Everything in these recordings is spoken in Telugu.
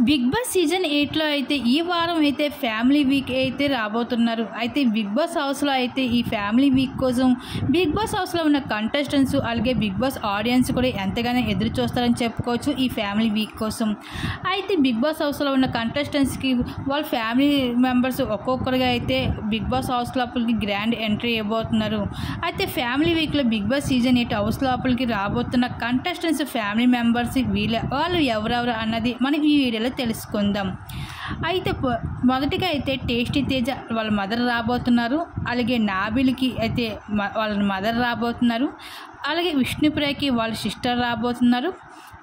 బిగ్ బాస్ సీజన్ 8లో అయితే ఈ వారం అయితే ఫ్యామిలీ వీక్ అయితే రాబోతున్నారు. అయితే బిగ్ బాస్ హౌస్లో అయితే ఈ ఫ్యామిలీ వీక్ కోసం బిగ్ బాస్ హౌస్లో ఉన్న కంటెస్టెంట్స్ అలాగే బిగ్ బాస్ ఆడియన్స్ కూడా ఎంతగానో ఎదురు చూస్తారని చెప్పుకోవచ్చు ఈ ఫ్యామిలీ వీక్ కోసం. అయితే బిగ్ బాస్ హౌస్లో ఉన్న కంటెస్టెంట్స్కి వాళ్ళ ఫ్యామిలీ మెంబర్స్ ఒక్కొక్కరుగా అయితే బిగ్ బాస్ హౌస్ లోపలికి గ్రాండ్ ఎంట్రీ ఇవ్వబోతున్నారు. అయితే ఫ్యామిలీ వీక్లో బిగ్ బాస్ సీజన్ 8 హౌస్ లోపలికి రాబోతున్న కంటెస్టెంట్స్ ఫ్యామిలీ మెంబర్స్ వాళ్ళు ఎవరెవరు అన్నది మనం ఈ వీడియోలో తెలుసుకుందాం. అయితే మొదటిగా అయితే టేస్టీ తేజ వాళ్ళ మదర్ రాబోతున్నారు. అలాగే నాబిల్కి అయితే వాళ్ళ మదర్ రాబోతున్నారు. అలాగే విష్ణుప్రియకి వాళ్ళ సిస్టర్ రాబోతున్నారు.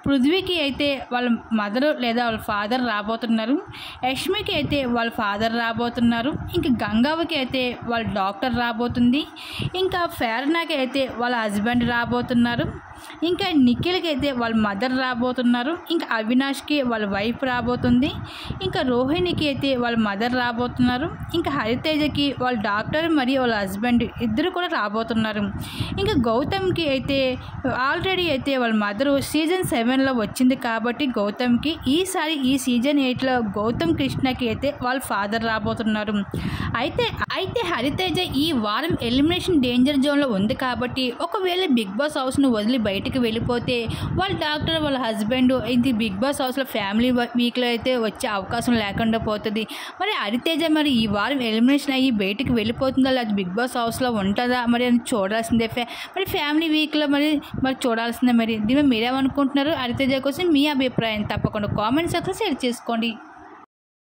పృథ్వీకి అయితే వాళ్ళ మదర్ లేదా వాళ్ళ ఫాదర్ రాబోతున్నారు. యష్మికి అయితే వాళ్ళ ఫాదర్ రాబోతున్నారు. ఇంకా గంగావకి అయితే వాళ్ళ డాక్టర్ రాబోతుంది. ఇంకా ఫెర్నాకి అయితే వాళ్ళ హస్బెండ్ రాబోతున్నారు. ఇంకా నిఖిల్కి అయితే వాళ్ళ మదర్ రాబోతున్నారు. ఇంకా అవినాష్కి వాళ్ళ వైఫ్ రాబోతుంది. ఇంకా రోహిణికి అయితే వాళ్ళ మదర్ రాబోతున్నారు. ఇంకా హరితేజకి వాళ్ళ డాక్టర్ మరియు వాళ్ళ హస్బెండ్ ఇద్దరు కూడా రాబోతున్నారు. ఇంకా గౌతమ్కి అయితే ఆల్రెడీ అయితే వాళ్ళ మదరు సీజన్ 7లో వచ్చింది కాబట్టి గౌతమ్కి ఈసారి ఈ సీజన్ 8లో గౌతమ్ కృష్ణకి అయితే వాళ్ళ ఫాదర్ రాబోతున్నారు. అయితే హరితేజ ఈ వారం ఎలిమినేషన్ డేంజర్ జోన్లో ఉంది కాబట్టి ఒకవేళ బిగ్ బాస్ హౌస్ను వదిలి బయటికి వెళ్ళిపోతే వాళ్ళ డాక్టర్ వాళ్ళ హస్బెండ్ ఇది బిగ్ బాస్ హౌస్లో ఫ్యామిలీ వీక్లో అయితే వచ్చే అవకాశం లేకుండా పోతుంది. మరి హరితేజ మరి ఈ వారం ఎలిమినేషన్ అయ్యి బయటికి వెళ్ళిపోతుందా లేదా బిగ్ బాస్ హౌస్లో ఉంటుందా మరి అని చూడాల్సిందే. మరి ఫ్యామిలీ వీక్లో మరి చూడాల్సిందే. మరి దీని మీరేమనుకుంటున్నారు? హరితేజ కోసం మీ అభిప్రాయం తప్పకుండా కామెంట్ సెక్షన్లో షేర్ చేసుకోండి.